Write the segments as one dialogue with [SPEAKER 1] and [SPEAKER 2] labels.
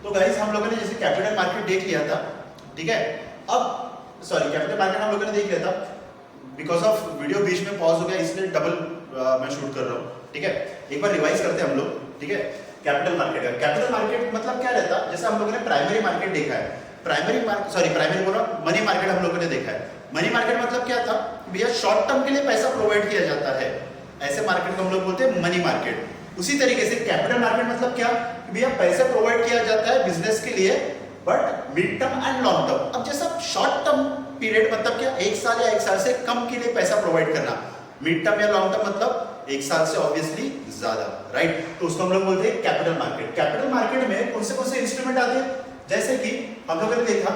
[SPEAKER 1] तो गाइस हम लोगों ने जैसे कैपिटल मार्केट देख लिया था, ठीक है। अब सॉरी कैपिटल मार्केट हम लोगों ने देख लिया था, बिकॉज ऑफ वीडियो बीच में पॉज हो गया इसलिए डबल मैं शूट कर रहा हूँ, ठीक है। एक बार रिवाइज करते हैं हम लोग, ठीक है। कैपिटल मार्केट मतलब क्या रहता है, जैसे हम लोगों ने प्राइमरी मार्केट देखा है, प्राइमरी बोला, मनी मार्केट हम लोगों ने देखा है। मनी मार्केट मतलब क्या था, भैया शॉर्ट टर्म के लिए पैसा प्रोवाइड किया जाता है, ऐसे मार्केट को हम लोग बोलते हैं मनी मार्केट। उसी तरीके से कैपिटल मार्केट मतलब क्या, भैया पैसा प्रोवाइड किया जाता है बिजनेस के लिए, but mid term and long term. अब जैसा शॉर्ट टर्म पीरियड मतलब क्या, एक साल या एक साल से कम के लिए पैसा प्रोवाइड करना, मिड टर्म या लॉन्ग टर्म मतलब एक साल से ऑब्वियसली ज्यादा, राइट। तो उसको हम लोग बोलते हैं कैपिटल मार्केट। कैपिटल मार्केट में कौन से इंस्ट्रूमेंट आते हैं, जैसे कि हम लोगों ने देखा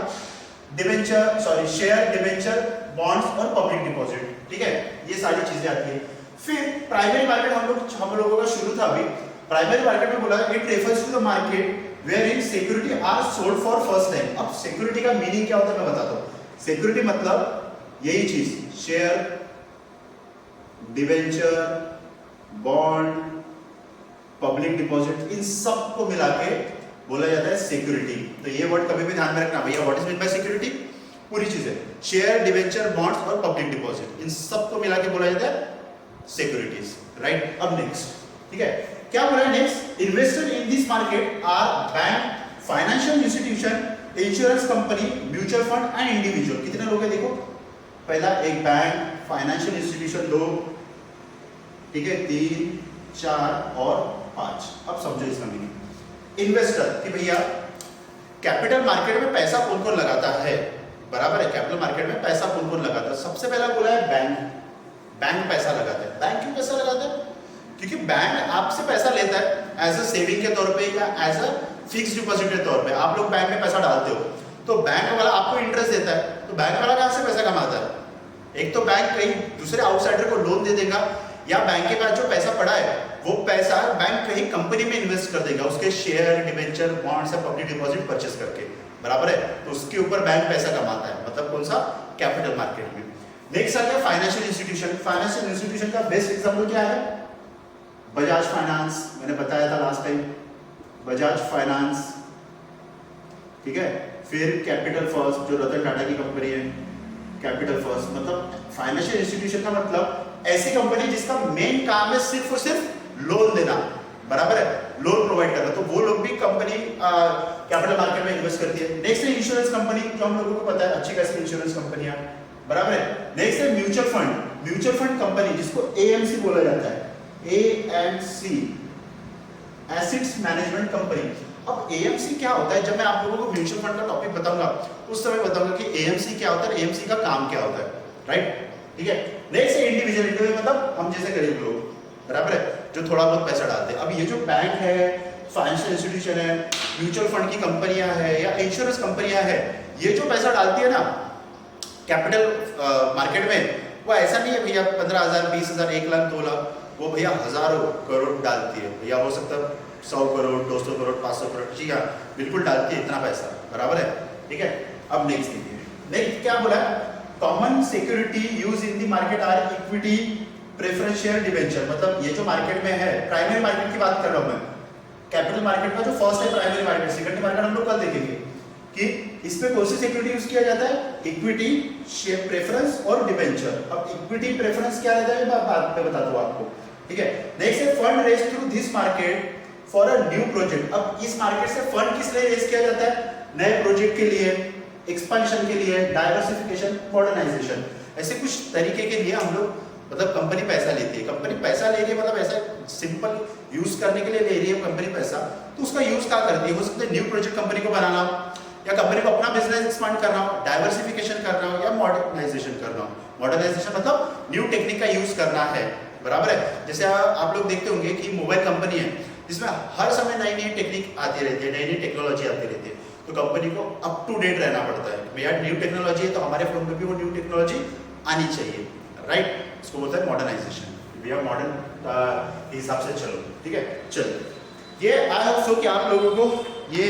[SPEAKER 1] शेयर, डिबेंचर, बॉन्ड्स और पब्लिक डिपॉजिट, ठीक है, ये सारी चीजें आती है। फिर प्राइमरी मार्केट हम लोगों का शुरू था अभी। प्राइमरी मार्केट में बोला it refers to the market where in security are sold for first time. अब सिक्योरिटी का मीनिंग क्या होता है मैं बताता हूं। सिक्योरिटी मतलब यही चीज, share, debenture, bond, public deposit, इन सब को मिला के बोला जाता है सिक्योरिटी। तो ये वर्ड कभी भी ध्यान में रखना भैया, what is mean by security, पूरी चीजें, शेयर, डिबेंचर, बॉन्ड्स और पब्लिक डिपॉजिट, इन सब को मिला के बोला जाता है सिक्योरिटीज, राइट। अब नेक्स्ट, ठीक है, क्या बोला है next, investor in this market are bank, financial institution, insurance company, mutual fund and individual. कितने लोग हैं देखो, पहला एक बैंक, फाइनेंशियल इंस्टीट्यूशन 2, ठीक है, 3, 4 और 5। अब समझो इसका मीनिंग। इन्वेस्टर कि भैया कैपिटल मार्केट में पैसा कौन कौन लगाता है, बराबर है, कैपिटल मार्केट में पैसा कौन कौन लगाता है। सबसे पहला बोला है बैंक, बैंक पैसा लगाता है। बैंक क्यों पैसा लगाता है, क्योंकि बैंक आपसे पैसा लेता है एज अ सेविंग के तौर पे या एज अ फिक्स डिपॉजिट के तौर पे। आप लोग बैंक में पैसा डालते हो तो बैंक वाला आपको इंटरेस्ट देता है, तो बैंक वाला कहाँ से पैसा कमाता है, एक तो बैंक कहीं दूसरे आउटसाइडर को लोन दे देगा, या बैंक के पास जो पैसा पड़ा है वो पैसा बैंक कहीं कंपनी में इन्वेस्ट कर देगा, उसके शेयर, डिबेंचर, बॉन्ड्स या पब्लिक डिपॉजिट परचेस करके, बराबर है। तो उसके ऊपर बैंक पैसा कमाता है, मतलब कौन सा, कैपिटल मार्केट में। नेक्स्ट आ गया फाइनेंशियल इंस्टीट्यूशन। फाइनेंशियल इंस्टीट्यूशन का बेस्ट एग्जांपल क्या है, बजाज फाइनेंस, मैंने बताया था लास्ट टाइम, बजाज फाइनेंस, ठीक है। फिर कैपिटल फर्स्ट जो रतन टाटा की कंपनी है, कैपिटल फर्स्ट। मतलब फाइनेंशियल इंस्टीट्यूशन का मतलब ऐसी कंपनी जिसका मेन काम है सिर्फ और सिर्फ लोन देना, बराबर है, लोन प्रोवाइड करना, तो वो लोग भी कंपनी कैपिटल मार्केट में इन्वेस्ट करती है। नेक्स्ट है इंश्योरेंस कंपनी, जो हम लोगों को पता है अच्छी खासी इंश्योरेंस कंपनियां, बराबर है। नेक्स्ट है mutual fund, mutual fund company जिसको एएमसी बोला जाता है, एएमसी, एसेट्स मैनेजमेंट कंपनी। अब एएमसी क्या होता है, जब मैं आप लोगों को म्यूचुअल फंड का टॉपिक बताऊंगा उस समय बताऊंगा कि एएमसी क्या होता है, एएमसी का काम क्या होता है, राइट, ठीक है। नेक्स्ट है इंडिविजुअल, इंडिविजुअल मतलब हम जैसे गरीब लोग, बराबर है, जो थोड़ा बहुत पैसा डालते हैं। अब ये जो बैंक है, फाइनेंशियल इंस्टीट्यूशन है, म्यूचुअल फंड की कंपनियां है या इंश्योरेंस कंपनियां है, ये जो पैसा डालती है ना कैपिटल मार्केट में, वो ऐसा नहीं है भैया 15,000, 20,000, 1 लाख, 2 लाख, वो भैया हजारों करोड़ डालती है, या हो सकता है 100 करोड़, 200 करोड़, 500 करोड़, ठीक है, बिल्कुल डालती है इतना पैसा, बराबर है, ठीक है। अब नेक्स्ट देखिए, नेक्स्ट क्या बोला है, common security use in the market are equity, preference share, debenture. मतलब ये जो मार्केट में है, प्राइमरी मार्केट की बात कर रहा हूं मैं, कैपिटल मार्केट का जो फर्स्ट है प्राइमरी मार्केट, सेकंडरी मार्केट हम लोग कल देखेंगे कि इसमें कौन सी सिक्योरिटी यूज किया जाता है, इक्विटी, शेयर, प्रेफरेंस और डिबेंचर। अब इक्विटी प्रेफरेंस क्या रहता है मैं बाद में बताता हूं आपको, ठीक है। नेक्स्ट है fund raise through this market for a new project. अब इस मार्केट से फंड किस लिए रेज किया जाता है, नए प्रोजेक्ट के लिए, एक्सपेंशन के लिए, डाइवर्सिफिकेशन, मॉडर्नाइजेशन, ऐसे कुछ तरीके के लिए हम लोग, मतलब कंपनी पैसा लेती है। कंपनी पैसा ले रही है मतलब ऐसा सिंपल यूज करने के लिए ले रही है कंपनी पैसा, तो उसका यूज क्या करती है, हो सकता है न्यू प्रोजेक्ट कंपनी को बनाना हो, या कंपनी को अपना बिजनेस एक्सपांड करना हो, डाइवर्सिफिकेशन करना हो, या मॉडर्नाइजेशन करना हो। मॉडर्नाइजेशन मतलब न्यू टेक्निक का यूज करना है, बराबर है। जैसे आप लोग देखते होंगे कि मोबाइल कंपनी है जिसमें हर समय नई नई टेक्निक आती रहती है, नई नई टेक्नोलॉजी आती रहती है, तो कंपनी को अप टू डेट रहना पड़ता है। भैया न्यू टेक्नोलॉजी है तो हमारे फोन में भी वो न्यू टेक्नोलॉजी आनी चाहिए, राइट, इसको बोलते हैं मॉडर्नाइजेशन। भैया मॉडर्न हिसाब से चलो, ठीक है। चलो ये आई होप सो कि आप लोगों को ये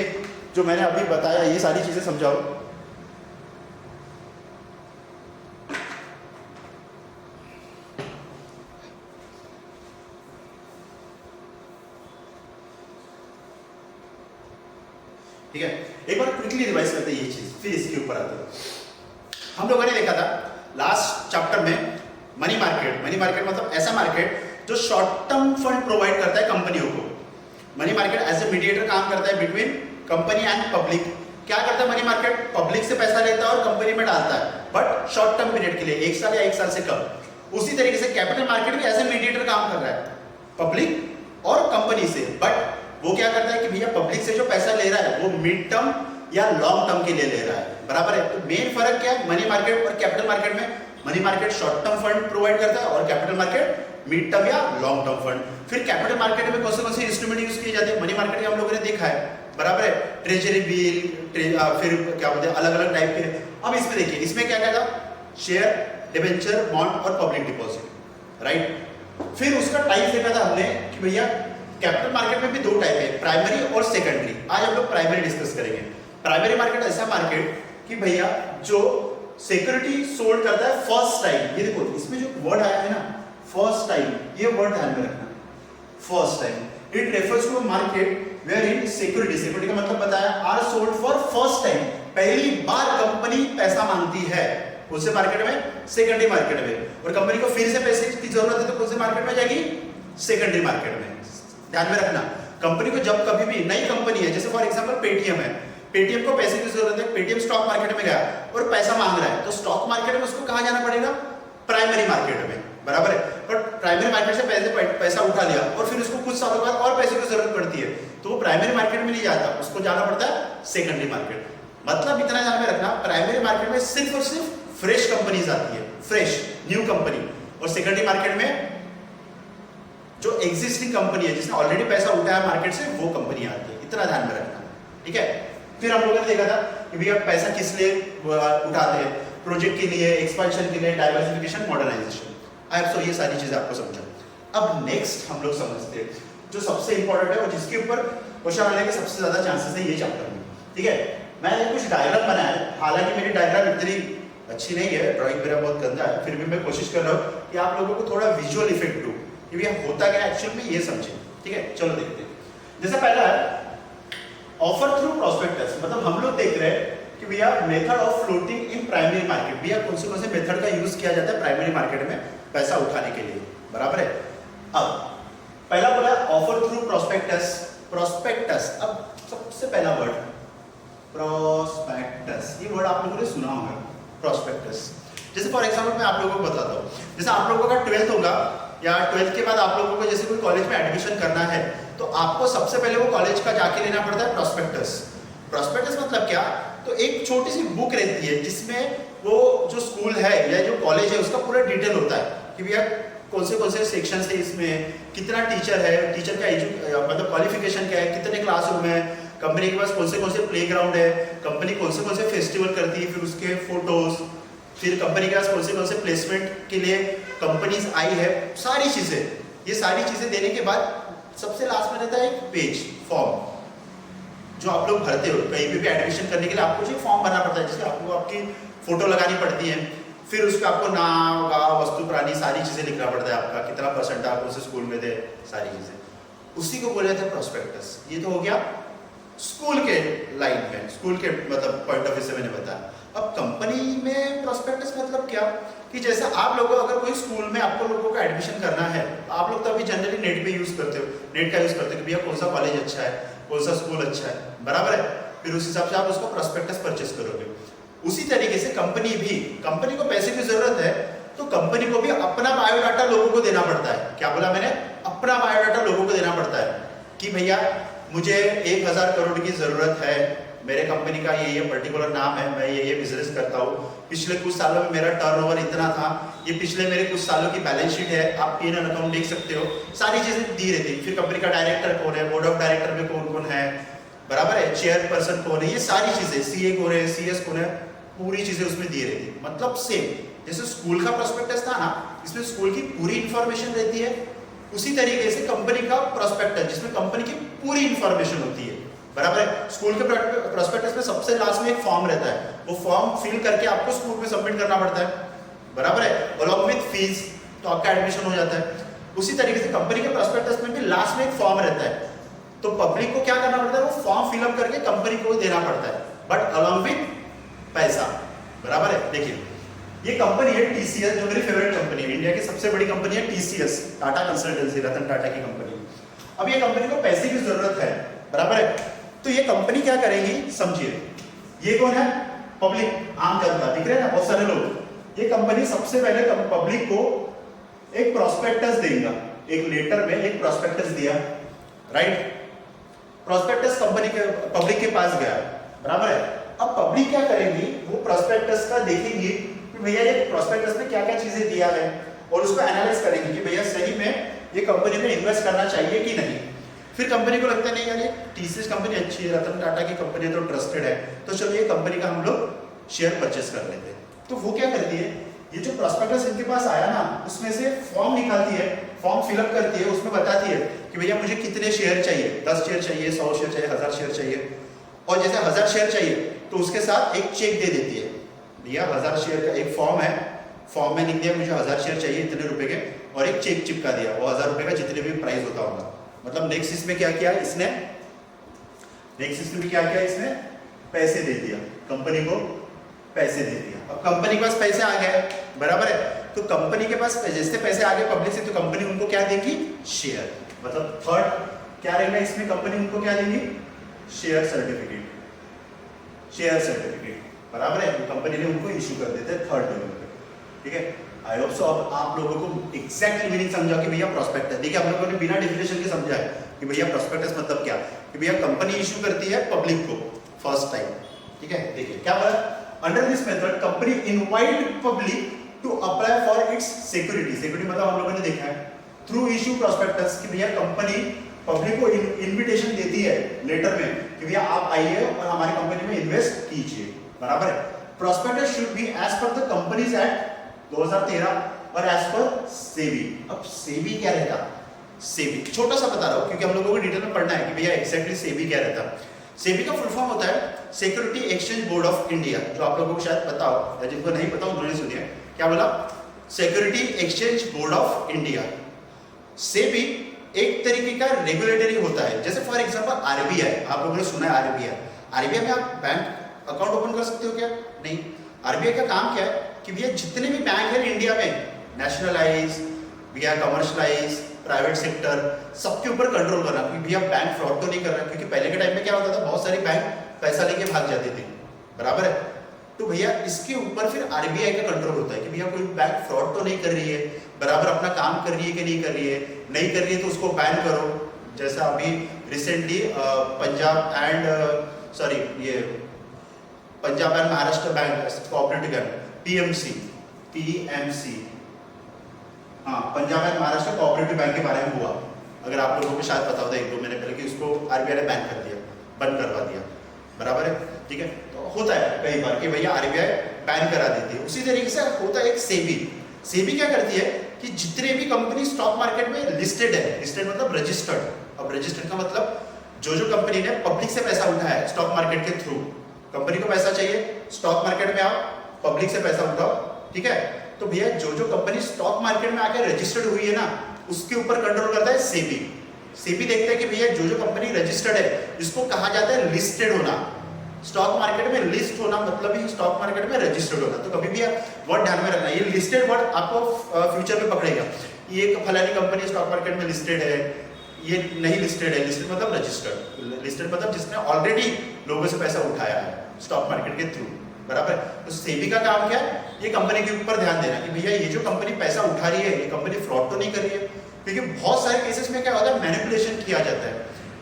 [SPEAKER 1] जो मैंने अभी बताया ये सारी चीजें समझाओ। ठीक है, एक बार क्विकली रिवाइज करते हैं ये चीज, फिर इसके ऊपर आते हैं। हम लोगों ने देखा था लास्ट चैप्टर में मनी मार्केट। मनी मार्केट मतलब ऐसा मार्केट जो शॉर्ट टर्म फंड प्रोवाइड करता है कंपनियों को। Money market as a mediator काम करता है बिटवीन कंपनी एंड पब्लिक। क्या करता है मनी मार्केट? पब्लिक से पैसा लेता है और कंपनी में डालता है, बट शॉर्ट टर्म पीरियड के लिए, 1 साल या 1 साल से कम। उसी तरीके से कैपिटल मार्केट भी एज ए मीडिएटर काम कर रहा है पब्लिक और कंपनी से, बट वो क्या करता है कि भैया पब्लिक से जो पैसा ले रहा है वो मिड टर्म या लॉन्ग टर्म के लिए ले रहा है, बराबर है। तो मेन फर्क क्या है मनी मार्केट और कैपिटल मार्केट में? Money market short term fund provide करता है और कैपिटल मार्केट मिड टर्म या लॉन्ग टर्म फंड। फिर कैपिटल मार्केट में कौन से इंस्ट्रूमेंट यूज किए जाते हैं? मनी मार्केट हम लोगों ने देखा है, बराबर है, ट्रेजरी बिल, फिर क्या बोलते हैं अलग अलग टाइप के। अब इसमें देखिए, इसमें क्या क्या था? शेयर, डिबेंचर, बॉन्ड और पब्लिक डिपॉजिट, राइट। फिर उसका टाइप देखा था हमने कि भैया कैपिटल मार्केट में भी 2 टाइप है, प्राइमरी और सेकेंडरी। आज हम लोग प्राइमरी डिस्कस करेंगे। प्राइमरी मार्केट ऐसा मार्केट कि भैया जो सिक्योरिटी सोल्ड करता है फर्स्ट टाइम। ये देखो इसमें जो वर्ड आया है ना फर्स्ट टाइम, ये वर्ड ध्यान में रखना, first time. It refers to a market where in security, security का मतलब बताया, are sold for first time, पहली बार कंपनी पैसा मांगती है। कौन से मार्केट में? सेकेंडरी मार्केट में। और कंपनी को फिर से पैसे की जरूरत है तो कौन से मार्केट में जाएगी? सेकेंडरी मार्केट में। ध्यान में रखना, कंपनी को जब कभी भी नई कंपनी है, जैसे फॉर एग्जांपल पेटीएम है, पेटीएम को पैसे की जरूरत है, पेटीएम स्टॉक मार्केट में गया और पैसा मांग रहा है, तो स्टॉक मार्केट में उसको कहां जाना पड़ेगा? प्राइमरी मार्केट में, बराबर है। पर प्राइमरी मार्केट से पैसा उठा लिया और फिर उसको कुछ सालों बाद और पैसे की जरूरत पड़ती है, तो वो प्राइमरी मार्केट में नहीं जाता, उसको जाना पड़ता है सेकेंडरी मार्केट। मतलब इतना ध्यान में रखना, प्राइमरी मार्केट में सिर्फ और सिर्फ फ्रेश कंपनीज आती है, फ्रेश न्यू कंपनी, और सेकेंडरी मार्केट में जो एग्जिस्टिंग कंपनी है जिसने ऑलरेडी पैसा उठाया मार्केट से, वो कंपनी आती है। इतना ध्यान में रखना, ठीक है। फिर हम लोगों ने देखा था कि भैया पैसा किस लिए उठाते हैं? प्रोजेक्ट के लिए, एक्सपेंशन के लिए, diversification, modernisation. I hope so ये सारी चीजें आपको समझा। अब नेक्स्ट हम लोग समझते हैं जो सबसे इंपॉर्टेंट है और जिसके ऊपर क्वेश्चन आने के सबसे ज्यादा चांसेस है ये चैप्टर में, ठीक है। मैंने कुछ डायग्राम बनाया है, हालांकि मेरी डायग्राम इतनी अच्छी नहीं है, ड्राइंग मेरा बहुत गंदा है, फिर भी मैं कोशिश कर रहा हूँ कि आप लोगों को थोड़ा विजुअल इफेक्ट दूं कि भैया होता क्या एक्चुअल में ये समझे, ठीक है। चलो देखते हैं। जैसे पहला है ऑफर थ्रू प्रोस्पेक्टस, मतलब हम लोग देख रहे हैं कि भैया method of floating in primary market, भैया कौन से मेथड का यूज किया जाता है प्राइमरी मार्केट में पैसा उठाने के लिए, बराबर है। अब पहला बोला ऑफर थ्रू प्रोस्पेक्टस, प्रोस्पेक्टस। अब सबसे पहला वर्ड प्रोस्पेक्टस, ये वर्ड आप लोगों ने सुना होगा, प्रोस्पेक्टस। जैसे फॉर एग्जांपल मैं आप लोगों को बताता हूँ, जैसे आप लोगों का 12th होगा या 12th के बाद आप लोगों को जैसे कोई कॉलेज में एडमिशन करना है, तो आपको सबसे पहले वो कॉलेज का जाके लेना पड़ता है प्रोस्पेक्टस। प्रोस्पेक्टस मतलब क्या? तो एक छोटी सी बुक रहती है जिसमें वो जो स्कूल है या जो कॉलेज है उसका पूरा डिटेल होता है कि भैया कौन से सेक्शन है, इसमें कितना टीचर है, टीचर का मतलब क्वालिफिकेशन क्या है, कितने क्लासरूम है, कंपनी के पास कौन से प्लेग्राउंड है, कंपनी कौन से फेस्टिवल करती है, फिर उसके फोटोज, फिर कंपनी के पास कौन से प्लेसमेंट के लिए कंपनीज आई है, सारी चीजें। ये सारी चीजें देने के बाद सबसे लास्ट में रहता है एक पेज फॉर्म जो आप लोग भरते हो कहीं भी एडमिशन करने के लिए। आपको जो फॉर्म भरना पड़ता है जिसमें आपको आपकी फोटो लगानी पड़ती है, फिर उसमें आपको नाम, गाँव, वस्तु, प्राणी, सारी चीजें लिखना पड़ता है, आपका कितना परसेंट आप कौन से स्कूल में थे, सारी चीजें। उसी को बोला जाता है प्रोस्पेक्टस। ये तो हो गया स्कूल के लाइन में, स्कूल के मतलब पॉइंट ऑफ व्यू से मैंने बताया। अब कंपनी में प्रोस्पेक्टस मतलब क्या कि जैसे आप लोगों अगर कोई स्कूल में आपको लोगों का एडमिशन करना है, आप लोग तो अभी जनरली नेट पे यूज करते हो, नेट का यूज करते हो कि भैया कौन सा कॉलेज अच्छा है, कौन सा स्कूल अच्छा है, बराबर है। फिर उस हिसाब से आप उसको प्रोस्पेक्टस परचेस करोगे। उसी तरीके से कंपनी भी, कंपनी को पैसे की जरूरत है तो कंपनी को भी अपना बायोडाटा लोगों को देना पड़ता है। क्या बोला मैंने? अपना बायोडाटा लोगों को देना पड़ता है कि भैया मुझे 1000 करोड़ की जरूरत है, मेरे कंपनी का ये पर्टिकुलर नाम है, मैं ये बिजनेस करता हूँ, पिछले कुछ सालों में मेरा टर्नओवर इतना था, ये पिछले मेरे कुछ सालों की बैलेंस शीट है, आप P&L अकाउंट देख सकते हो, सारी चीजें दी रहती है। फिर कंपनी का डायरेक्टर कौन है, बोर्ड ऑफ डायरेक्टर में कौन कौन है, बराबर है, चेयरपर्सन कौन है, ये सारी चीजें, CA कौन है, CS कौन है, पूरी चीजें उसमें दी रहती है। मतलब सेम जैसे स्कूल का प्रोस्पेक्टस था ना, इसमें स्कूल की पूरी इंफॉर्मेशन रहती है, उसी तरीके से कंपनी का प्रोस्पेक्टस जिसमें कंपनी की पूरी इंफॉर्मेशन होती है, बराबर है। स्कूल के प्रोस्पेक्टस में सबसे लास्ट में एक फॉर्म रहता है, वो फॉर्म फिल करके आपको स्कूल में सबमिट करना पड़ता है, बराबर है, अलॉन्ग विद फीस, तो आपका एडमिशन हो जाता है। उसी तरीके से कंपनी के प्रोस्पेक्टस में भी लास्ट में एक फॉर्म रहता है तो पब्लिक को क्या करना पड़ता है, वो फॉर्म फिलअप करके कंपनी को देना पड़ता है, बट अलॉन्ग विथ पैसा, बराबर है। देखिए ये कंपनी है टीसीएस, जो मेरी फेवरेट कंपनी है, इंडिया की सबसे बड़ी कंपनी है टीसीएस, टाटा कंसल्टेंसी, रतन टाटा की कंपनी। अब ये कंपनी को पैसे की जरूरत है, बराबर है। तो ये कंपनी क्या करेगी, समझिए, ये कौन है, पब्लिक, आम जनता, दिख रहे हैं ना बहुत सारे लोग। ये कंपनी सबसे पहले पब्लिक को एक प्रोस्पेक्टस देगा, एक लेटर में एक प्रोस्पेक्टस दिया, राइट। प्रोस्पेक्टस कंपनी के पब्लिक के पास गया, बराबर है। अब पब्लिक क्या करेगी, वो प्रोस्पेक्टस का देखेंगे कि भैया ये प्रोस्पेक्टस में क्या क्या चीजें दिया है, और उसको एनालाइज करेंगे कि भैया सही में ये कंपनी में इन्वेस्ट करना चाहिए कि नहीं। फिर कंपनी को लगता है नहीं यार ये टीसीएस कंपनी अच्छी है, रतन टाटा की कंपनी है, तो ट्रस्टेड है, तो चलो ये कंपनी का हम लोग शेयर परचेस कर लेते हैं। तो वो क्या करती है, ये जो प्रोस्पेक्टस इनके पास आया ना, उसमें से फॉर्म निकालती है, फॉर्म फिलअप करती है, उसमें बताती है कि भैया मुझे कितने शेयर चाहिए, 10 शेयर चाहिए, 100 शेयर चाहिए, 1000 शेयर चाहिए। और जैसे 1000 शेयर चाहिए तो उसके साथ एक चेक दे देती है, भैया 1000 शेयर का एक फॉर्म है, फॉर्म में लिख दिया मुझे 1000 शेयर चाहिए इतने रुपए के, और एक चेक चिपका दिया, वो 1000 रुपए का जितने भी प्राइस होता होगा। मतलब नेक्स्ट इसमें क्या किया इसने, नेक्स्ट इसमें क्या किया इसने, पैसे दे दिया, कंपनी को पैसे दे दिया। अब कंपनी के पास पैसे आ गए, बराबर है, तो कंपनी के पास जैसे पैसे आ गए पब्लिक से, तो कंपनी उनको क्या देगी, शेयर। मतलब थर्ड क्या रहेगा इसमें, कंपनी उनको क्या देगी, शेयर सर्टिफिकेट, शेयर सर्टिफिकेट, बराबर है। कंपनी ने उनको इश्यू कर देते हैं थर्ड लेवल पे, ठीक है। आई होप सो अब आप लोगों को एग्जैक्टली मीनिंग समझा कि भैया प्रोस्पेक्टस, देखिए हम लोगों ने बिना डेफिनेशन के समझा है कि भैया प्रोस्पेक्टस मतलब क्या, कि भैया कंपनी इश्यू करती है पब्लिक को फर्स्ट टाइम, ठीक है। देखिए क्या बोला, under this method company invite public to apply for its security, security मतलब हम लोगों ने देखा है थ्रू इश्यू प्रोस्पेक्टस, कि भैया कंपनी पब्लिक को इनविटेशन देती है लेटर में कि भैया आप आइए और हमारी कंपनी में इन्वेस्ट कीजिए, बराबर है। Prospectus should be as per the companies act 2013 और एज पर सेबी। अब सेबी क्या रहता, सेबी छोटा सा बता रहा हूं क्योंकि हम लोगों को डिटेल में पढ़ना है कि भैया एग्जैक्टली सेबी क्या रहता है। सेबी का फुल फॉर्म होता है security exchange board of India, जो आप लोगों को शायद पता हो, या जिनको नहीं पता उन्होंने सुनिए। क्या बोला, security exchange board of India. SEBI एक तरीके का रेगुलेटरी होता है, जैसे फॉर एग्जांपल आरबीआई, आप लोगों ने सुना है आरबीआई, आरबीआई में आप बैंक अकाउंट ओपन कर सकते हो क्या, नहीं। आरबीआई का काम क्या है कि भैया जितने भी बैंक है इंडिया में, नेशनलाइज भैया कमर्शलाइज प्राइवेट सेक्टर, सबके ऊपर कंट्रोल करना, क्योंकि भैया बैंक फ्रॉड तो नहीं कर रहा, क्योंकि पहले के टाइम में क्या होता था, बहुत सारी बैंक पैसा लेके भाग जाती थी, बराबर है। तो भैया इसके ऊपर फिर आरबीआई का कंट्रोल होता है कि भैया कोई बैंक फ्रॉड तो नहीं कर रही है, बराबर अपना काम कर रही है कि नहीं कर रही है, नहीं कर रही है तो उसको बैन करो। जैसा अभी recently Punjab and Maharashtra bank cooperative bank, PMC, हाँ, Punjab and Maharashtra cooperative bank के बारे में हुआ, अगर आप लोगों को शायद पता होता है 1-2 महीने पहले, कि उसको आरबीआई ने बैन कर दिया, बंद करवा दिया, बराबर है, ठीक है। तो होता है कई बार कि भैया आरबीआई बैन करा देती है। उसी तरीके से होता है एक सेबी। सेबी क्या करती है कि जितने भी कंपनी स्टॉक मार्केट में लिस्टेड है, लिस्टेड मतलब रजिस्टर्ड, अब रजिस्टर्ड का मतलब जो कंपनी ने पब्लिक से पैसा उठाया है स्टॉक मार्केट के थ्रू, कंपनी को पैसा चाहिए, स्टॉक मार्केट में आओ, पब्लिक से पैसा उठाओ, ठीक है। तो भैया जो कंपनी स्टॉक मार्केट में आकर रजिस्टर्ड हुई है ना, उसके ऊपर कंट्रोल करता है सेबी। सेबी देखता है कि भैया जो कंपनी रजिस्टर्ड है, इसको कहा जाता है लिस्टेड होना। स्टॉक मार्केट में लिस्ट होना मतलब ही स्टॉक मार्केट में रजिस्टर्ड होना। तो कभी भी वर्ड ध्यान में रखना, ये लिस्टेड वर्ड आपको फ्यूचर में पकड़ेगा। ये फलानी कंपनी स्टॉक मार्केट में लिस्टेड है, ये नहीं लिस्टेड है, लिस्टेड मतलब रजिस्टर्ड, लिस्टेड मतलब जिसने ऑलरेडी लोगों से पैसा उठाया है स्टॉक मार्केट के थ्रू, बराबर। तो सेबी का काम क्या है, ये कंपनी के ऊपर ध्यान देना कि भैया ये जो कंपनी पैसा उठा रही है, ये कंपनी फ्रॉड तो नहीं कर रही है, क्योंकि बहुत सारे केसेस में क्या होता है, मैनिपुलेशन किया जाता है।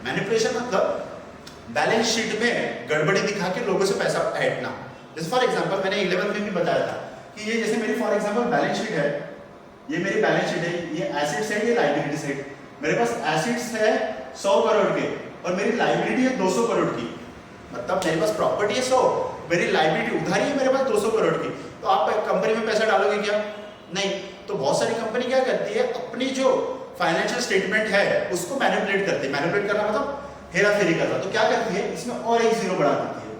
[SPEAKER 1] मैनिपुलेशन मतलब बैलेंस शीट में गड़बड़ी दिखा के लोगों से पैसा ऐंठना। जैसे फॉर एग्जांपल मैंने 11th में भी बताया था कि ये जैसे मेरी फॉर एग्जांपल बैलेंस शीट है, ये मेरी बैलेंस शीट है, ये एसेट्स है, ये लायबिलिटी साइड। मेरे पास एसेट्स है 100 करोड़ के और मेरी लायबिलिटी है 200 करोड़ की, मतलब मेरे पास प्रॉपर्टी है 100, मेरी लायबिलिटी उधारी है मेरे पास 200 करोड़ की। तो आप कंपनी में पैसा डालोगे क्या, नहीं। तो बहुत सारी कंपनी क्या करती है, अपनी जो फाइनेंशियल स्टेटमेंट है उसको मैनिपुलेट करती है। मैनिपुलेट करना मतलब हेरा फेरी करना। तो क्या करती है, इसमें और एक जीरो बढ़ा देती है।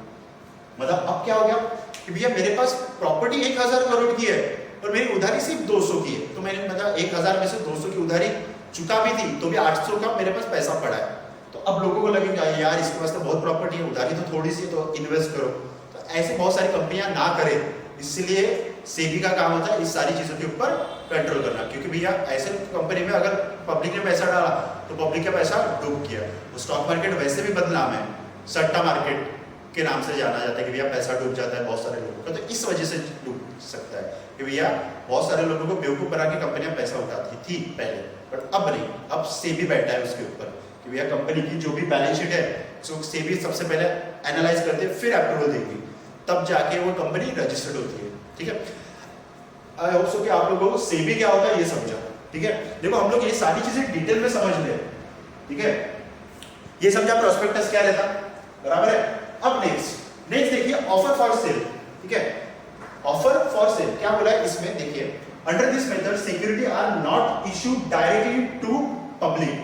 [SPEAKER 1] मतलब अब क्या हो गया कि भैया मेरे पास प्रॉपर्टी 1000 करोड़ की है और मेरी उधारी सिर्फ 200 की है। तो मैंने मतलब 1000 में से 200 की उधारी चुका भी थी तो भी 800 का मेरे पास पैसा पड़ा है। तो अब लोगों को लगेगा यार इसके पास तो बहुत प्रॉपर्टी है, उधारी तो थोड़ी सी, तो इन्वेस्ट करो। तो ऐसे बहुत सारी कंपनियां ना करें, इसलिए सेबी का काम होता है इस सारी चीजों के ऊपर कंट्रोल करना। क्योंकि भैया ऐसे कंपनी में अगर पब्लिक ने पैसा डाला तो पब्लिक का पैसा डूब गया। तो स्टॉक मार्केट वैसे भी बदनाम है, सट्टा मार्केट के नाम से जाना जाता है कि भैया पैसा डूब जाता है बहुत सारे लोगों का। तो इस वजह से डूब सकता है कि भैया बहुत सारे लोगों को बेवकूफ बना के कंपनियां पैसा उठाती थी पहले, बट अब नहीं। अब सेबी बैठा है उसके ऊपर कि भैया कंपनी की जो भी बैलेंस शीट है उसको सेबी सबसे पहले एनालाइज करते हैं, फिर अप्रूवल देगी, तब जाके वो कंपनी रजिस्टर्ड होती है। ठीक है, आई होप सो कि आप लोगों को सेबी क्या होता है ये समझा। ठीक है, देखो हम लोग ये सारी चीजें डिटेल में समझ ले। ठीक है, ये समझा प्रोस्पेक्टस क्या रहता, बराबर है। अब नेक्स्ट देखिए ऑफर फॉर सेल। ठीक है, ऑफर फॉर सेल क्या बोला है इसमें, देखिए under this method security are not issued directly to public,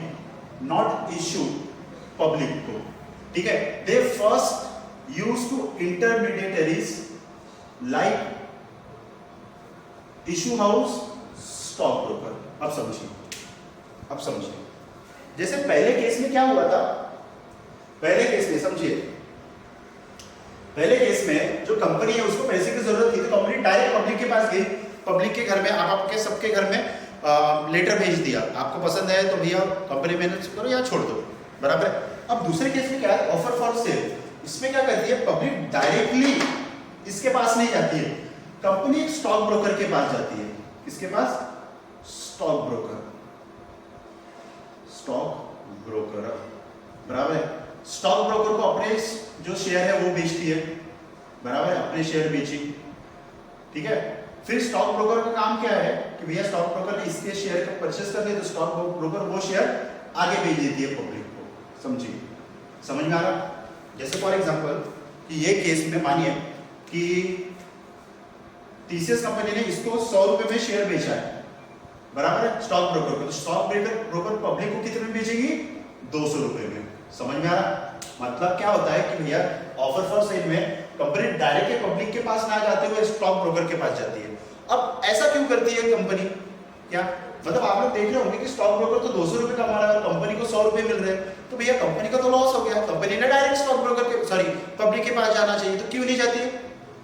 [SPEAKER 1] not issued public को। ठीक है, they first use to intermediaries like issue house, stock broker. अब समझिए जैसे पहले केस में क्या हुआ था, पहले केस में समझिए, पहले केस में जो कंपनी है उसको पैसे की जरूरत थी तो कंपनी डायरेक्ट पब्लिक के पास गई, पब्लिक के घर में, आपके सबके घर में लेटर भेज दिया, आपको पसंद है तो भैया कंपनी मैनेज करो या छोड़ दो, बराबर है। अब दूसरे केस में क्या है, ऑफर फॉर सेल, इसमें क्या करती है पब्लिक डायरेक्टली इसके पास नहीं जाती है, कंपनी एक स्टॉक ब्रोकर के पास जाती है। किसके पास, स्टॉक ब्रोकर, बराबर है। स्टॉक ब्रोकर को अपने जो शेयर है वो बेचती है, बराबर है, अपने शेयर बेची। ठीक है, फिर स्टॉक ब्रोकर का काम क्या है कि भैया स्टॉक ब्रोकर ने इसके शेयर को परचेस कर लिया तो स्टॉक ब्रोकर वो शेयर आगे बेच देती है पब्लिक को। समझिए, समझ में आ रहा। जैसे फॉर एग्जांपल कि ये केस में मानिए कि टीसीएस कंपनी ने इसको 100 रुपए में शेयर बेचा है, बराबर है, स्टॉक ब्रोकर को। तो स्टॉक ब्रोकर पब्लिक को कितने में बेचेगी, 200 रुपए में। समझ में आ रहा, मतलब क्या होता है कि भैया ऑफर फॉर सेल में कंपनी डायरेक्ट पब्लिक के पास ना जाते हुए स्टॉक ब्रोकर के पास जाती है। अब ऐसा क्यों करती है कंपनी, क्या मतलब आप लोग देख रहे होंगे कि स्टॉक ब्रोकर तो 200 रुपए कमा रहा है और कंपनी को 100 रुपए मिल रहे हैं, तो भैया कंपनी का तो लॉस हो गया, कंपनी ने डायरेक्ट स्टॉक ब्रोकर के पब्लिक के पास जाना चाहिए, तो क्यों नहीं जाती है,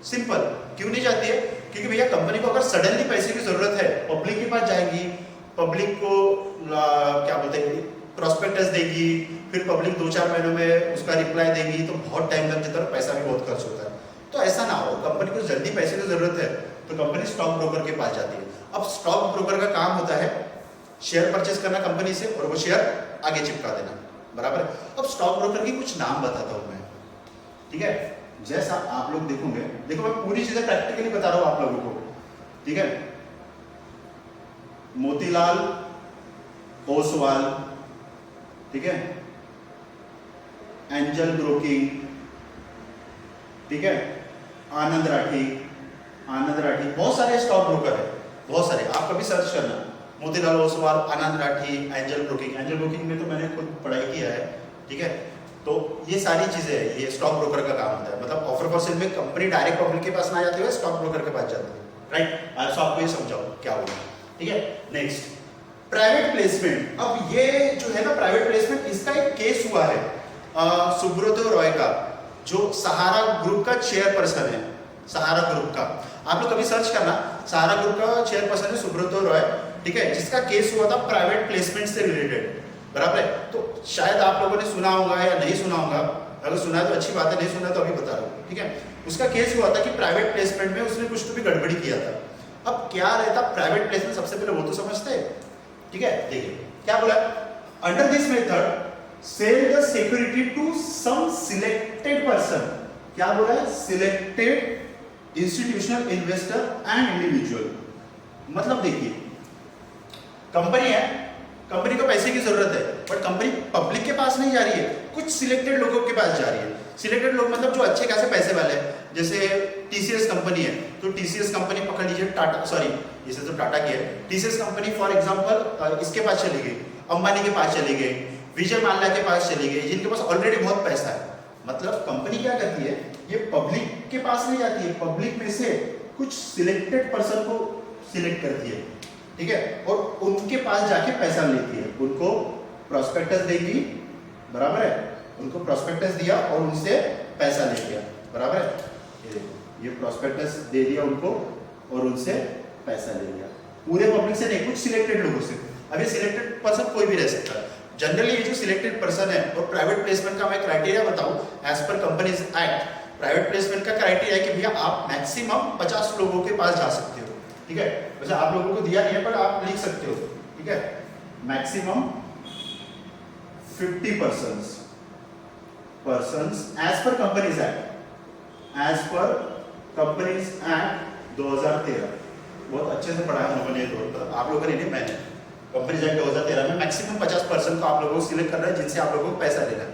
[SPEAKER 1] सिंपल, क्यों नहीं जाती है, क्योंकि भैया कंपनी को अगर सडनली पैसे की जरूरत है पब्लिक के पास जाएगी, पब्लिक को क्या बोलते हैं प्रोस्पेक्टस देगी, फिर पब्लिक 2-4 महीनों में उसका रिप्लाई देगी, तो बहुत टाइम लग जाता है और पैसा भी बहुत खर्च होता है। तो ऐसा ना हो, कंपनी को जल्दी पैसे की जरूरत है तो कंपनी स्टॉक ब्रोकर के पास जाती है। अब स्टॉक ब्रोकर का काम होता है शेयर परचेस करना कंपनी से और वो शेयर आगे चिपका देना, बराबर है। अब स्टॉक ब्रोकर की कुछ नाम बताता हूं मैं, ठीक है, जैसा आप लोग देखोगे, देखो मैं पूरी चीजें प्रैक्टिकली बता रहा हूं आप लोगों को, ठीक है। मोतीलाल ओसवाल, ठीक है, एंजल ब्रोकिंग, ठीक है, आनंद राठी, बहुत सारे स्टॉक ब्रोकर है, बहुत सारे, आप कभी सर्च करना मोतीलाल ओसवाल, आनंद राठी, एंजल ब्रोकिंग में तो मैंने खुद पढ़ाई किया है, ठीक है। तो ये सारी चीजें है, ये स्टॉक ब्रोकर का काम होता है, मतलब ऑफर फॉर सेल में कंपनी डायरेक्ट पब्लिक के पास ना जाते हुए स्टॉक ब्रोकर के पास जाती है, राइट। आज आपको ये समझाओ क्या होगा, ठीक है। Next private placement. अब ये जो है ना प्राइवेट प्लेसमेंट, इसका एक केस हुआ है सुब्रतो रॉय का, जो सहारा ग्रुप का चेयरपर्सन है, सहारा ग्रुप का, आप लोग कभी सर्च करना, सहारा ग्रुप का चेयरपर्सन है सुब्रतो रॉय, ठीक है, जिसका केस हुआ था प्राइवेट प्लेसमेंट से रिलेटेड, बराबर है। तो शायद आप लोगों ने सुना होगा या नहीं सुना होगा, अगर सुना है तो अच्छी बात है, नहीं सुना तो अभी बता रहा हूँ, ठीक है। उसका केस हुआ था कि प्राइवेट प्लेसमेंट में उसने कुछ तो भी गड़बड़ी किया था। अब क्या रहता प्राइवेट प्लेसमेंट, सबसे पहले वो तो समझते हैं, ठीक है। देखिए क्या बोला, under this method sell the security to some selected person, क्या बोला है, selected institutional investor and individual. मतलब देखिए कंपनी है, कंपनी को पैसे की जरूरत है, बट कंपनी पब्लिक के पास नहीं जा रही है, कुछ सिलेक्टेड लोगों के पास जा रही है। सिलेक्टेड लोग मतलब जो अच्छे खासे पैसे वाले हैं, जैसे टीसीएस कंपनी है, तो टीसीएस कंपनी पकड़ लीजिए, टाटा, सॉरी इसे तो टाटा की है, टीसीएस कंपनी फॉर एग्जांपल इसके पास चली गई, अंबानी के पास चली गई, विजय माल्या के पास चली गई, जिनके पास ऑलरेडी बहुत पैसा है। मतलब कंपनी क्या करती है, ये पब्लिक के पास नहीं जाती है, पब्लिक में से कुछ सिलेक्टेड पर्सन को सिलेक्ट करती है, ठीक है, और उनके पास जाके पैसा लेती है, उनको प्रोस्पेक्टस देगी, बराबर है, उनको प्रोस्पेक्टस दिया और उनसे पैसा ले लिया, बराबर है। ये देखो, ये प्रोस्पेक्टस दे दिया उनको और उनसे पैसा ले लिया, पूरे पब्लिक से नहीं, कुछ सिलेक्टेड लोगों से। अब ये सिलेक्टेड पर्सन कोई भी रह सकता है। जनरली ये जो सिलेक्टेड पर्सन है, और प्राइवेट प्लेसमेंट का मैं क्राइटेरिया बताऊं, as per companies act private placement का क्राइटेरिया है कि भैया आप मैक्सिमम 50 लोगों के पास जा सकते हो, ठीक है। वैसे आप लोगों को दिया नहीं है पर आप लिख सकते हो, ठीक है। Maximum 50 persons as per companies act, as per companies act 2013, बहुत अच्छे से पढ़ा है उन्होंने, तो आप लोगों ने नहीं, मैंने कंपनीज एक्ट 2013 में मैक्सिमम 50% को आप लोगों को सिलेक्ट करना है जिनसे आप लोगों को पैसा लेना है।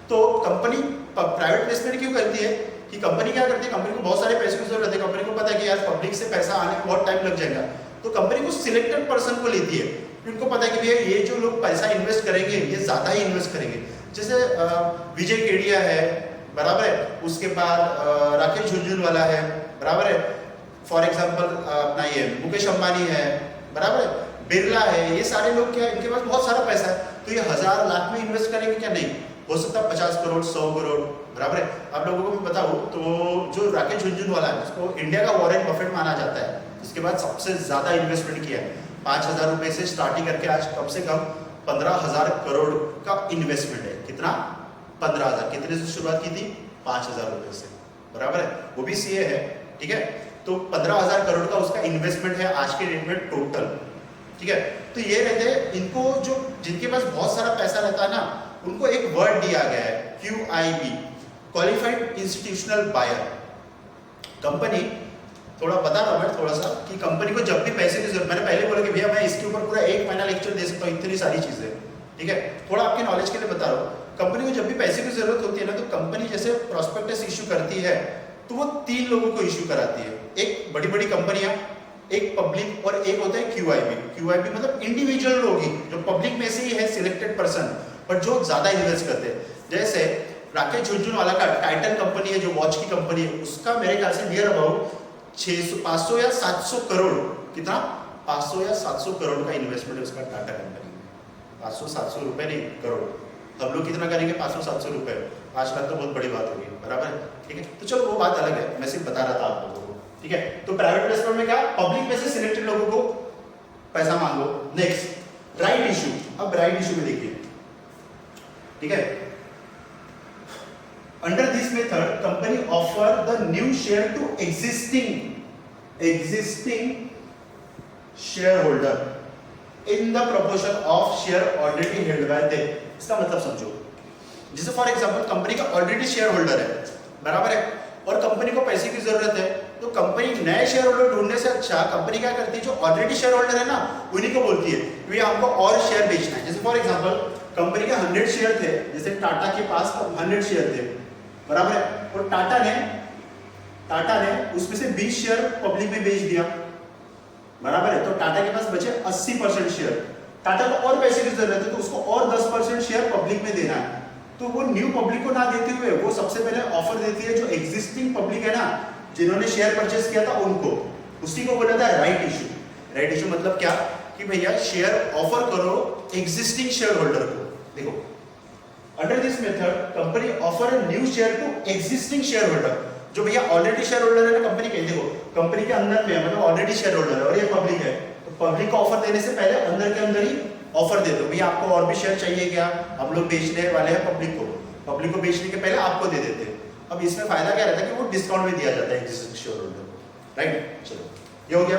[SPEAKER 1] तो कंपनी प्राइवेट प्लेसमेंट क्यों करती है कि कंपनी क्या करती है, कंपनी को बहुत सारे पैसे की जरूरत है, कंपनी को पता है कि यार पब्लिक से पैसा आने में बहुत टाइम लग जाएगा, तो कंपनी को सिलेक्टेड पर्सन को लेती है। उनको पता है कि भैया ये जो लोग पैसा इन्वेस्ट करेंगे ये ज्यादा ही इन्वेस्ट करेंगे। जैसे विजय केडिया है, बराबर है, उसके बाद राकेश झुनझुनवाला है, बराबर है, फॉर एग्जाम्पल अपना ये मुकेश अंबानी है, बराबर है, बिरला है, ये सारे लोग क्या, इनके पास बहुत सारा पैसा है, तो ये 1000 लाख में इन्वेस्ट करेंगे क्या? नहीं, हो सकता है 50 करोड़ 100 करोड़, बराबर है। आप लोगों को मैं बताऊं तो जो राकेश झुनझुनवाला है उसको इंडिया का वॉरेन बफेट माना जाता है, इसके बाद सबसे ज्यादा इन्वेस्टमेंट किया है, 5000 रुपए से स्टार्टिंग करके आज कम से कम 15000 करोड़ का इन्वेस्टमेंट है। कितना? 15000। कितने से शुरुआत की थी? 5000 रुपए से, बराबर है, वो भी सीए है, ठीक है। तो 15000 करोड़ का उसका इन्वेस्टमेंट है आज के डेट में टोटल, ठीक है। तो ये रहते हैं, इनको जो जिनके पास बहुत सारा पैसा रहता है ना, उनको एक वर्ड दिया गया है QIB, qualified institutional buyer. Company, थोड़ा बता रहा हूं मैं थोड़ा सा कि कंपनी को जब भी पैसे की जरूरत, मैंने पहले बोला कि भैया मैं इसके ऊपर पूरा 1 महीना लेक्चर दे सकता हूँ, इतनी सारी चीजें, ठीक है। थोड़ा आपके नॉलेज के लिए बता रहा हूँ, कंपनी को जब भी पैसे की जरूरत होती है ना, तो कंपनी जैसे प्रोस्पेक्टस इश्यू करती है तो वो 3 लोगों को इश्यू कराती है, एक बड़ी बड़ी कंपनियां, एक पब्लिक, और एक होता है QIB मतलब इंडिविजुअल लोग ही जो पब्लिक में से ही है, सिलेक्टेड पर्सन, पर जो ज्यादा इन्वेस्ट करते हैं। जैसे राकेश झुनझुनवाला का टाइटन कंपनी है, जो वॉच की कंपनी है, उसका मेरे ख्याल से नियर अबाउट 500 या 700 करोड़, कितना? 500 या 700 करोड़ का इन्वेस्टमेंट है उसका टाटा कंपनी में। 500-700 रुपए नहीं, करोड़। हम लोग कितना करेंगे? 500-700 रुपए, 5 लाख तो बहुत बड़ी बात होगी, बराबर है, ठीक है। तो चलो वो बात अलग है, मैं सिर्फ बता रहा था आप लोगों को, ठीक है। तो प्राइवेट प्लेसमेंट में क्या, पब्लिक में से सिलेक्टेड लोगों को पैसा मांगो। Next, right issue. अब राइट इश्यू में देखिए, ठीक है। Under this method company offer the new share to existing shareholder in the proportion of share already held by them। इसका मतलब समझो, जैसे फॉर एग्जांपल कंपनी का ऑलरेडी शेयर होल्डर है, बराबर है, और कंपनी को पैसे की जरूरत है, तो कंपनी नए शेयर होल्डर ढूंढने से अच्छा कंपनी क्या करती है, जो ऑलरेडी शेयर होल्डर है ना, उन्हीं को बोलती है कि हमको और शेयर बेचना है। जैसे फॉर एग्जांपल कंपनी के 100 शेयर थे, जैसे टाटा के पास 100 शेयर थे, बराबर है, और टाटा ने उसमें से 20 शेयर पब्लिक में बेच दिया, बराबर है, तो टाटा के पास बचे 80% शेयर। टाटा को और पैसे की जरूरत है, तो उसको और 10% शेयर पब्लिक में देना है, तो वो न्यू पब्लिक को ना देते हुए वो सबसे पहले ऑफर देती है जो एग्जिस्टिंग पब्लिक है ना, जिन्होंने शेयर परचेस किया था उनको, उसी को बोला था राइट इश्यू। राइट इश्यू मतलब क्या कि भैया शेयर ऑफर करो एग्जिस्टिंग शेयर होल्डर को। देखो, under this method company offer a new share to existing share holder, जो भैया ऑलरेडी शेयर होल्डर है ना कंपनी के। देखो, कंपनी के अंदर में मतलब ऑलरेडी शेयर होल्डर है और ये पब्लिक है, तो पब्लिक को ऑफर देने से पहले अंदर के अंदर ही ऑफर दे दो, भैया आपको और भी शेयर चाहिए क्या, हम लोग बेचने वाले हैं पब्लिक को बेचने के पहले आपको दे देते हैं। अब इसमें फायदा क्या रहता है कि वो डिस्काउंट भी दिया जाता है एग्जिस्टिंग शेयर होल्डर को, राइट। चलो, ये हो गया।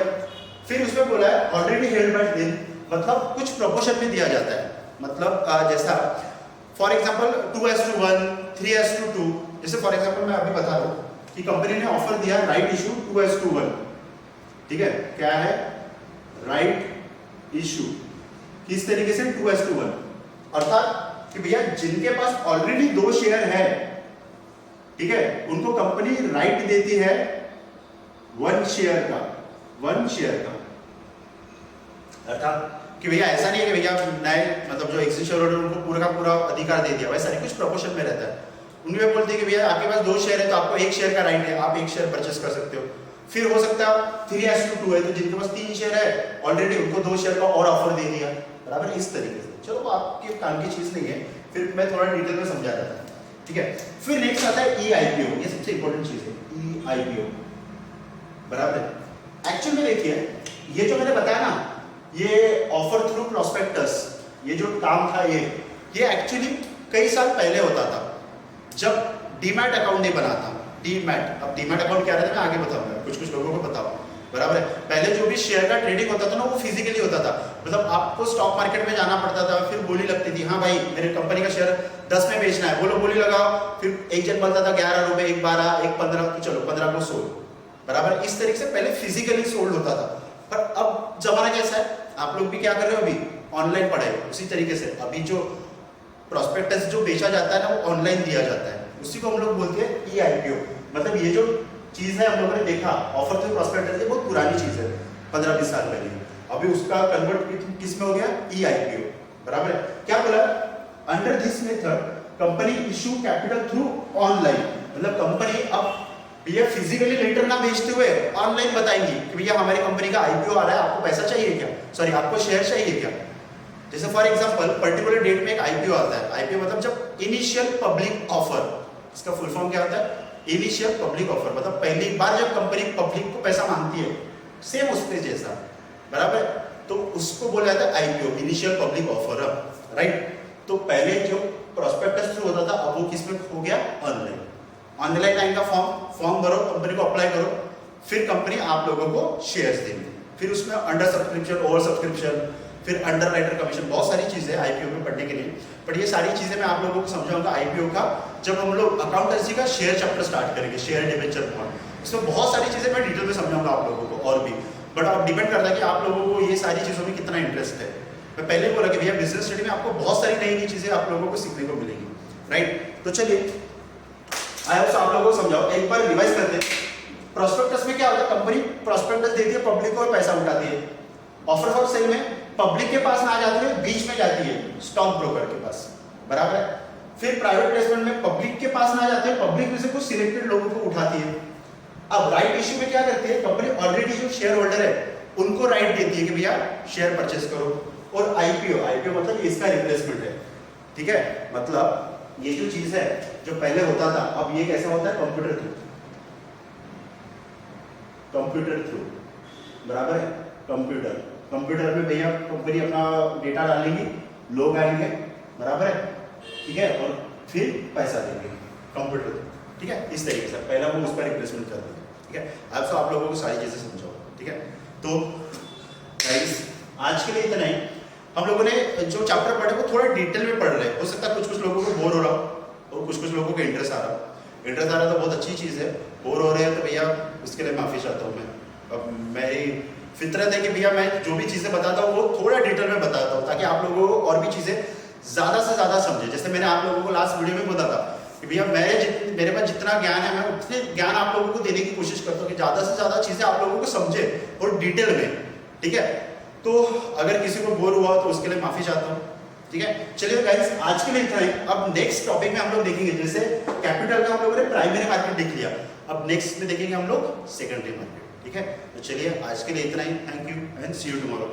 [SPEAKER 1] फिर उसमें बोला है ऑलरेडी हेल्ड बाय देम, मतलब कुछ प्रोपोर्शन में दिया जाता है, मतलब जैसा फॉर एग्जांपल 2:1, 3:2। जैसे फॉर एग्जांपल मैं अभी बता रहा हूं कि कंपनी ने ऑफर दिया राइट इशू 2:1, ठीक है। क्या है राइट इशू? किस तरीके से? 2:1, अर्थात कि भैया जिनके पास ऑलरेडी 2 शेयर है, ठीक है, उनको कंपनी राइट देती है 1 शेयर का, अर्थात कि भैया ऐसा नहीं है कि भैया नए मतलब जो एग्जिस्टिंग शेयर होल्डर उनको पूरा का पूरा अधिकार दे दिया, वैसा नहीं, कुछ प्रोपोर्शन में रहता है। उनमें बोलते हैं कि भैया आपके पास 2 शेयर है तो आपको 1 शेयर का राइट है, आप 1 शेयर परचेस कर सकते हो। फिर हो सकता है 3:2 है, तो जिनके पास 3 शेयर है ऑलरेडी उनको 2 शेयर का और ऑफर दे दिया, बराबर, इस तरीके से। हैं। चलो वो आपके काम की चीज नहीं है, फिर मैं थोड़ा डिटेल में समझा देता हूँ, ठीक है। फिर नेक्स्ट आता है EIPO, ये सबसे इंपॉर्टेंट चीज है EIPO, बराबर है। एक्चुअल में देखिए ये जो मैंने बताया ना, ये ऑफर थ्रू प्रोस्पेक्टस, ये जो काम था ये एक्चुअली कई साल पहले होता था, जब डीमैट अकाउंट नहीं बना था। डीमैट, अब डीमैट अकाउंट क्या रहता है मैं आगे बताऊंगा, कुछ लोगों को बताओ, बराबर है। पहले जो भी शेयर का ट्रेडिंग होता था ना वो फिजिकली होता था, मतलब आपको स्टॉक मार्केट में जाना पड़ता था, फिर बोली लगती थी, हाँ भाई मेरे कंपनी का शेयर 10 में बेचना है, बोलो बोली लगाओ, फिर एक जन बोलता था 11 रुपए, एक 12, एक 15, तो चलो 15 को सोल्ड, बराबर। इस तरीके से पहले फिजिकली सोल्ड होता था। पर अब जमाना कैसा है, आप लोग भी क्या कर रहे हो अभी, ऑनलाइन पढ़ाई, उसी तरीके से अभी जो प्रोस्पेक्टस जो बेचा जाता है ना वो ऑनलाइन दिया जाता है, उसी को हम लोग बोलते हैं EIPO। मतलब ये जो चीज है हम लोगों ने देखा ऑफर थ्रू प्रोस्पेक्टस, ये बहुत पुरानी चीज है, 15-20 साल पहले, अभी उसका कन्वर्ट किस में हो गया, EIPO, बराबर है। क्या बोला, under this method company issue capital through online, मतलब कंपनी अब भैया फिजिकली लेटर ना बेचते हुए ऑनलाइन बताएंगी कि भैया हमारी कंपनी का IPO आ रहा है, आपको पैसा चाहिए क्या, सॉरी आपको शेयर चाहिए क्या। जैसे फॉर एग्जांपल पर्टिकुलर डेट में एक IPO आता है, IPO मतलब जब इनिशियल पब्लिक ऑफर, इसका फुल फॉर्म क्या होता है, इनिशियल पब्लिक ऑफर, मतलब पहली बार जब कंपनी पब्लिक को पैसा मांगती है, सेम उसके जैसा, बराबर, तो उसको बोला जाता है IPO, initial public offer, right. तो पहले जो प्रोस्पेक्टस थ्रू होता था, अब वो किस में हो गया, ऑनलाइन। ऑनलाइन आएगा फॉर्म भरो, कंपनी को अप्लाई करो, फिर कंपनी आप लोगों को शेयर्स देंगे, फिर उसमें अंडर सब्सक्रिप्शन, ओवर सब्सक्रिप्शन, फिर अंडर राइटर कमीशन, बहुत सारी चीजें IPO में पढ़ने के लिए। पर ये सारी चीजें मैं आप लोगों को समझाऊंगा IPO का जब हम लोग अकाउंटेंसी का शेयर चैप्टर स्टार्ट करेंगे, शेयर डिबेंचर बॉन्ड, इसमें बहुत सारी चीजें मैं डिटेल में समझाऊंगा आप लोगों को और भी, बट अब डिपेंड करता है कि आप लोगों को ये सारी चीजों में कितना इंटरेस्ट है। मैं पहले बोला कि भैया बिजनेस स्टडी में आपको बहुत सारी नई नई चीजें आप लोगों को सीखने को मिलेंगी, राइट। तो चलिए आई होप आप लोगों को समझाओ, एक बार रिवाइज करते हैं। प्रोस्पेक्टस में क्या होता है, कंपनी प्रोस्पेक्टस देती है पब्लिक को और पैसा उठाती है। ऑफर फॉर सेल में पब्लिक के पास ना जाती है, बीच में जाती है स्टॉक ब्रोकर के पास, बराबर है। फिर प्राइवेट प्लेसमेंट में पब्लिक के पास ना जाते हैं, पब्लिक में से कुछ सिलेक्टेड लोगों को उठाती है। अब राइट इश्यू में क्या करती है कंपनी, ऑलरेडी जो शेयर होल्डर है उनको राइट देती है कि भैया शेयर परचेस करो। और IPO मतलब इसका रिप्लेसमेंट है, ठीक है। मतलब ये जो चीज है जो पहले होता था, अब ये कैसा होता है, कंप्यूटर थ्रू, बराबर है। कंप्यूटर में भैया कंपनी अपना डेटा डालेंगी, लोग आएंगे, बराबर है, ठीक है, और फिर पैसा देंगे कंप्यूटर, ठीक है। इस तरीके से पहला वो उसका रिप्लेसमेंट कर देंगे, ठीक है। अब तो आप लोगों को सारी चीजें समझाओ, ठीक है। तो गाइस आज के लिए इतना ही। हम लोगों ने जो चैप्टर पढ़े वो थोड़ा डिटेल में पढ़ रहे हैं, हो सकता है कुछ लोगों को बोर हो रहा हो और कुछ लोगों को इंटरेस्ट आ रहा तो बहुत अच्छी चीज़ है। बोर हो रहे हैं तो भैया उसके लिए माफ़ी चाहता हूँ मैं। अब मेरी फितरत है कि भैया मैं जो भी चीज़ें बताता हूँ वो थोड़ा डिटेल में बताता हूँ ताकि आप लोगों को और भी चीज़ें ज़्यादा से ज़्यादा समझे। जैसे मैंने आप लोगों को लास्ट वीडियो में बोला था कि भैया मेरे पास जितना ज्ञान है मैं उतने ज्ञान आप लोगों को देने की कोशिश करता हूँ कि ज़्यादा से ज़्यादा चीज़ें आप लोगों को समझे और डिटेल में, ठीक है। तो अगर किसी को बोर हुआ तो उसके लिए माफ़ी चाहता हूँ, ठीक है। चलिए गाइस आज के लिए इतना ही। अब नेक्स्ट टॉपिक में हम लोग देखेंगे, जैसे कैपिटल का हम लोगों ने प्राइमरी मार्केट देख लिया, अब नेक्स्ट में देखेंगे हम लोग सेकेंडरी मार्केट, ठीक है। तो चलिए आज के लिए इतना ही। Thank you and see you tomorrow.